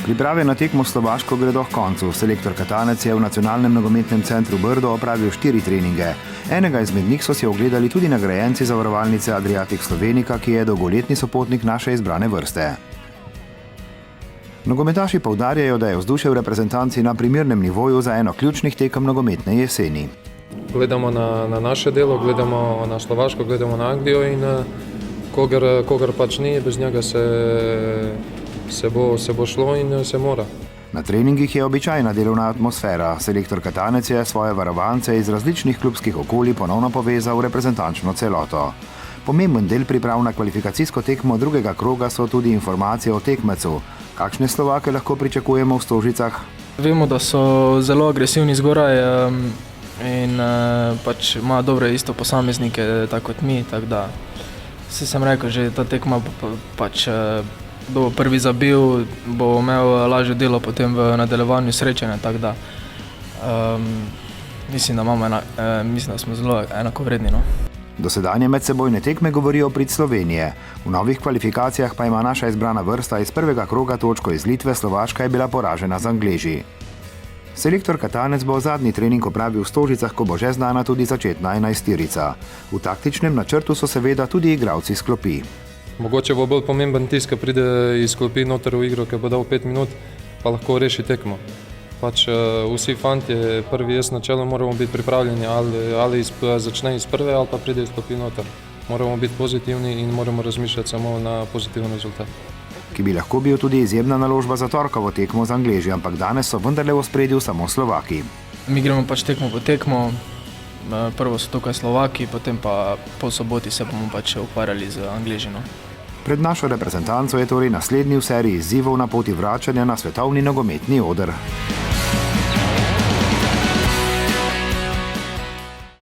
Priprave na tekmo s Slovaško gredo k koncu. Selektor Katanec je v Nacionalnem nogometnem centru Brdo opravil 4 treninge. Enega izmed njih so si ogledali tudi nagrajenci zavarovalnice Adriatic Slovenica, ki je dolgoletni sopotnik naše izbrane vrste. Nogometaši poudarjajo, da je vzdušje v reprezentanci na primernem nivoju za eno ključnih tekem nogometne jeseni. Gledamo na naše delo, gledamo na Slovaško, gledamo na Anglijo in kogar pač ni, bez njega se bo šlo in se mora. Na treningih je običajna delovna atmosfera. Selektor Katanec je svoje varovance iz različnih klubskih okolij ponovno povezal v reprezentančno celoto. Pomemben del priprav na kvalifikacijsko tekmo drugega kroga so tudi informacije o tekmecu. Kakšne Slovake lahko pričakujemo v Stožicah? Vemo, da so zelo agresivni zgoraj in pač imajo dobre isto posameznike, tako kot mi, tako da sem rekel, že ta tekma pač kdo bo prvi zabil, bo imel lažje delo potem v nadaljevanju srečanja, tako da mislim, da smo zelo enakovredni. No? Dosedanje medsebojne tekme govorijo prid Slovenije. V novih kvalifikacijah pa ima naša izbrana vrsta iz prvega kroga točko iz Litve, Slovaška je bila poražena z Angleži. Selektor Katanec bo zadnji trening opravil v Stožicah, ko bo že znana tudi začetna enajsterica. V taktičnem načrtu so seveda tudi igralci s klopi. Mogoče bo bolj pomemben tisk, ki pride iz klopi noter v igro, ki bo dal 5 minut, pa lahko reši tekmo. Pač vsi fantje, prvi jaz načelo moramo biti pripravljeni, ali začne iz prve, ali pa pride iz klopi noter. Moramo biti pozitivni in moramo razmišljati samo na pozitiven rezultat. Ki bi lahko bil tudi izjemna naložba za torkovo tekmo z Angleži, ampak danes so vendarle v ospredju samo Slovaki. Mi gremo pač tekmo po tekmo, prvo so tukaj Slovaki, potem pa po soboti se bomo pač ukvarjali z Angleži. No. Pred našo reprezentanco je torej naslednji v seriji izzivov na poti vračanja na svetovni nogometni oder.